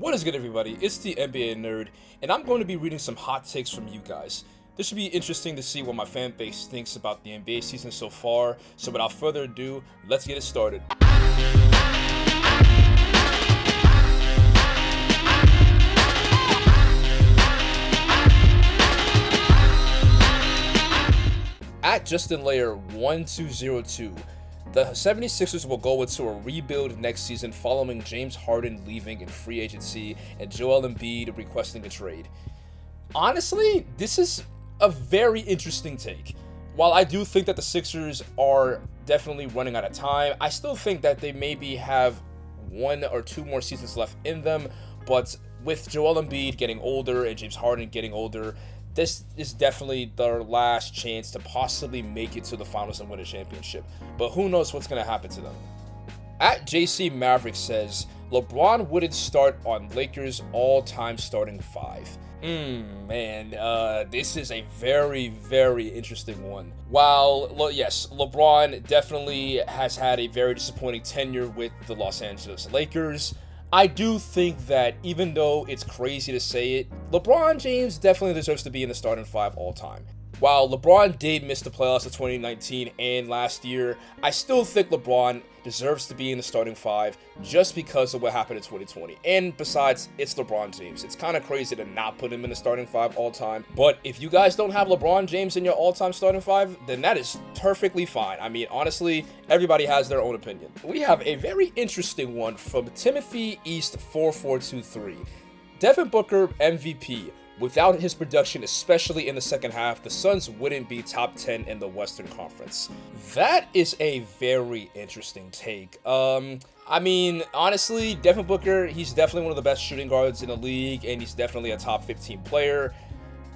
What is good, everybody? It's the NBA Nerd, and I'm going to be reading some hot takes from you guys. This should be interesting to see what my fan base thinks about the NBA season so far, so without further ado, let's get it started. At Justin Layer 1202, the 76ers will go into a rebuild next season following James Harden leaving in free agency and Joel Embiid requesting a trade. Honestly, this is a very interesting take. While I do think that the Sixers are definitely running out of time, I still think that they maybe have 1 or 2 more seasons left in them, but with Joel Embiid getting older and James Harden getting older, this is definitely their last chance to possibly make it to the finals and win a championship. But who knows what's going to happen to them. At JC Maverick says, LeBron wouldn't start on Lakers all-time starting 5. This is a very, very interesting one. While, yes, LeBron definitely has had a very disappointing tenure with the Los Angeles Lakers, I do think that even though it's crazy to say it, LeBron James definitely deserves to be in the starting 5 all time. While LeBron did miss the playoffs of 2019 and last year, I still think LeBron deserves to be in the starting 5 just because of what happened in 2020. And besides, it's LeBron James. It's kind of crazy to not put him in the starting 5 all time. But if you guys don't have LeBron James in your all-time starting 5, then that is perfectly fine. I mean, honestly, everybody has their own opinion. We have a very interesting one from Timothy East 4423. Devin Booker MVP. Without his production, especially in the second half, the Suns wouldn't be top 10 in the Western Conference. That is a very interesting take. I mean, honestly, Devin Booker, he's definitely one of the best shooting guards in the league, and he's definitely a top 15 player.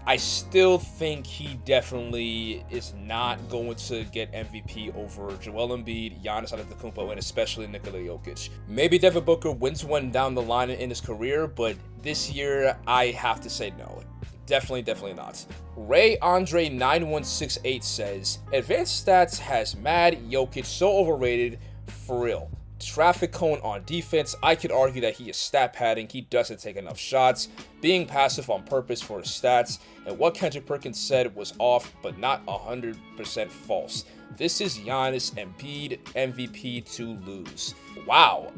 I still think he definitely is not going to get MVP over Joel Embiid, Giannis Antetokounmpo, and especially Nikola Jokic. Maybe Devin Booker wins one down the line in his career, but this year I have to say no. Definitely not. Ray Andre 9168 says, Advanced Stats has Mad Jokic so overrated for real. Traffic cone on defense, I could argue that he is stat padding, he doesn't take enough shots, being passive on purpose for his stats, and what Kendrick Perkins said was off but not 100% false. This is Giannis Embiid MVP to lose. Wow.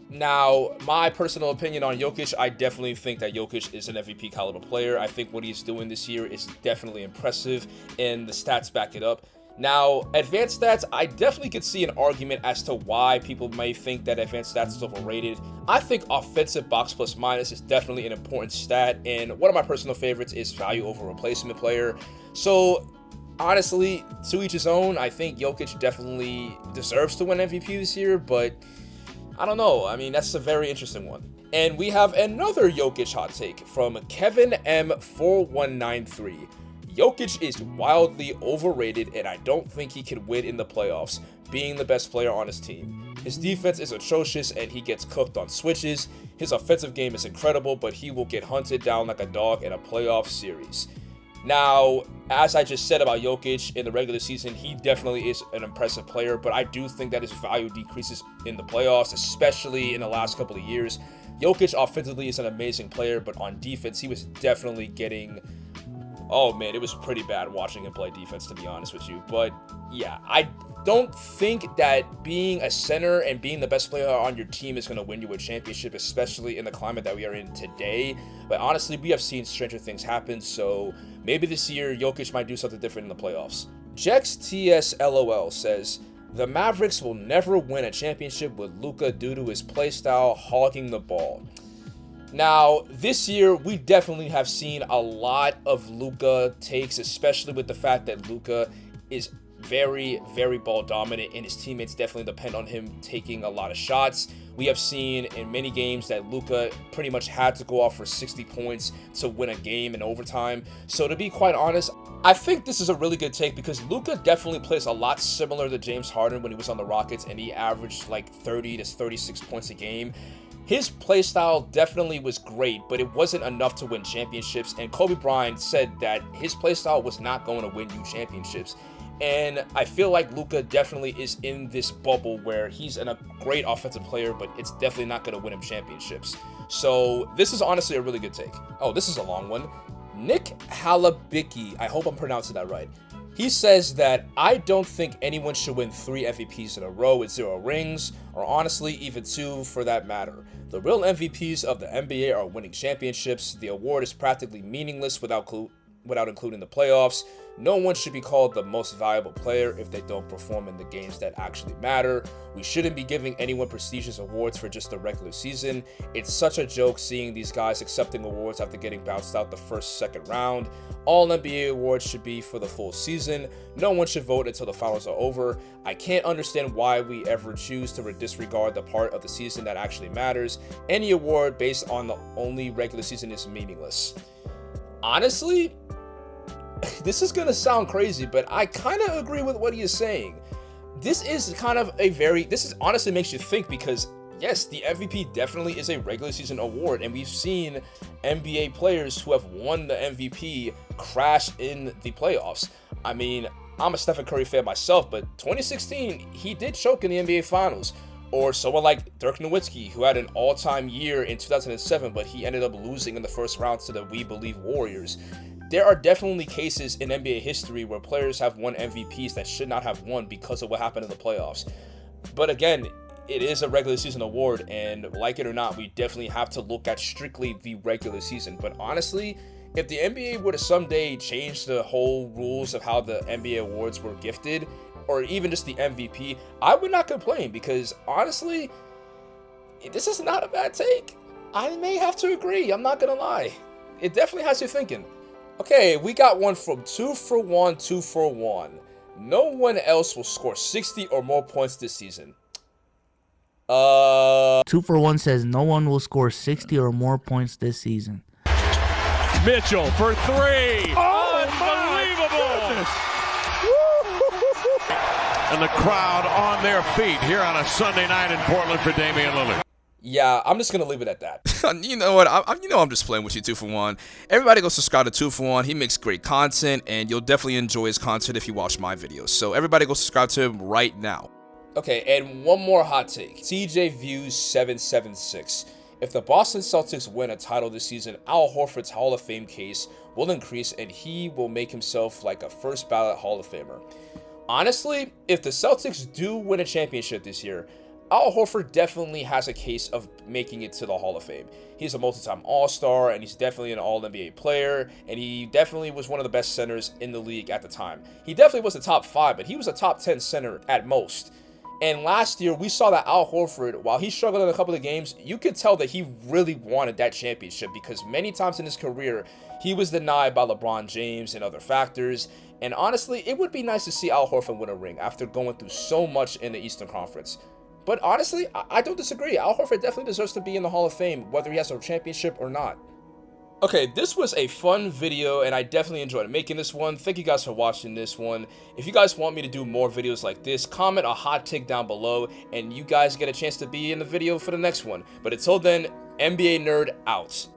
Now, my personal opinion on Jokic, I definitely think that Jokic is an MVP caliber player. I think what he's doing this year is definitely impressive, and the stats back it up. Now, advanced stats, I definitely could see an argument as to why people may think that advanced stats is overrated. I think offensive box plus minus is definitely an important stat, and one of my personal favorites is value over replacement player. So, honestly, to each his own, I think Jokic definitely deserves to win MVP this year, but I don't know. I mean, that's a very interesting one. And we have another Jokic hot take from Kevin M4193. Jokic is wildly overrated, and I don't think he can win in the playoffs, being the best player on his team. His defense is atrocious, and he gets cooked on switches. His offensive game is incredible, but he will get hunted down like a dog in a playoff series. Now, as I just said about Jokic in the regular season, he definitely is an impressive player, but I do think that his value decreases in the playoffs, especially in the last couple of years. Jokic offensively is an amazing player, but on defense, he was definitely getting... Oh man, it was pretty bad watching him play defense, to be honest with you. But yeah, I don't think that being a center and being the best player on your team is going to win you a championship, especially in the climate that we are in today. But honestly, we have seen stranger things happen, so maybe this year Jokic might do something different in the playoffs. Chex TS LOL says, the Mavericks will never win a championship with Luka due to his playstyle hogging the ball. Now, this year, we definitely have seen a lot of Luka takes, especially with the fact that Luka is very, very ball dominant, and his teammates definitely depend on him taking a lot of shots. We have seen in many games that Luka pretty much had to go off for 60 points to win a game in overtime. So to be quite honest, I think this is a really good take because Luka definitely plays a lot similar to James Harden when he was on the Rockets, and he averaged like 30 to 36 points a game. His playstyle definitely was great, but it wasn't enough to win championships, and Kobe Bryant said that his playstyle was not going to win you championships. And I feel like Luka definitely is in this bubble where he's a great offensive player, but it's definitely not going to win him championships. So this is honestly a really good take. Oh, this is a long one. Nick Halabicki, I hope I'm pronouncing that right. He says that I don't think anyone should win 3 MVPs in a row with 0 rings, or honestly even 2 for that matter. The real MVPs of the NBA are winning championships. The award is practically meaningless without including the playoffs. No one should be called the most valuable player if they don't perform in the games that actually matter. We shouldn't be giving anyone prestigious awards for just the regular season. It's such a joke seeing these guys accepting awards after getting bounced out the second round. All NBA awards should be for the full season. No one should vote until the finals are over. I can't understand why we ever choose to disregard the part of the season that actually matters. Any award based on the only regular season is meaningless. Honestly, this is going to sound crazy, but I kind of agree with what he is saying. This is kind of honestly makes you think, because yes, the MVP definitely is a regular season award, and we've seen NBA players who have won the MVP crash in the playoffs. I mean, I'm a Stephen Curry fan myself, but 2016, he did choke in the NBA Finals. Or someone like Dirk Nowitzki, who had an all-time year in 2007, but he ended up losing in the first round to the We Believe Warriors. There are definitely cases in NBA history where players have won MVPs that should not have won because of what happened in the playoffs. But again, it is a regular season award, and like it or not, we definitely have to look at strictly the regular season. But honestly, if the NBA were to someday change the whole rules of how the NBA awards were gifted, or even just the MVP, I would not complain, because honestly, this is not a bad take. I may have to agree, I'm not gonna lie. It definitely has you thinking. Okay, we got one from 2 for 1, 2 for 1. No one else will score 60 or more points this season. 2 for 1 says no one will score 60 or more points this season. Mitchell for 3. Unbelievable! And the crowd on their feet here on a Sunday night in Portland for Damian Lillard. Yeah, I'm just gonna leave it at that. You know what? I'm just playing with you, 2 for 1. Everybody go subscribe to 2 for 1. He makes great content, and you'll definitely enjoy his content if you watch my videos. So everybody go subscribe to him right now. Okay, and one more hot take. TJ Views 776. If the Boston Celtics win a title this season, Al Horford's Hall of Fame case will increase, and he will make himself like a first ballot Hall of Famer. Honestly, if the Celtics do win a championship this year, Al Horford definitely has a case of making it to the Hall of Fame. He's a multi-time All-Star, and he's definitely an All-NBA player, and he definitely was one of the best centers in the league at the time. He definitely was a top 5, but he was a top 10 center at most. And last year, we saw that Al Horford, while he struggled in a couple of games, you could tell that he really wanted that championship, because many times in his career, he was denied by LeBron James and other factors. And honestly, it would be nice to see Al Horford win a ring after going through so much in the Eastern Conference. But honestly, I don't disagree. Al Horford definitely deserves to be in the Hall of Fame, whether he has a championship or not. Okay, this was a fun video, and I definitely enjoyed making this one. Thank you guys for watching this one. If you guys want me to do more videos like this, comment a hot take down below, and you guys get a chance to be in the video for the next one. But until then, NBA Nerd out.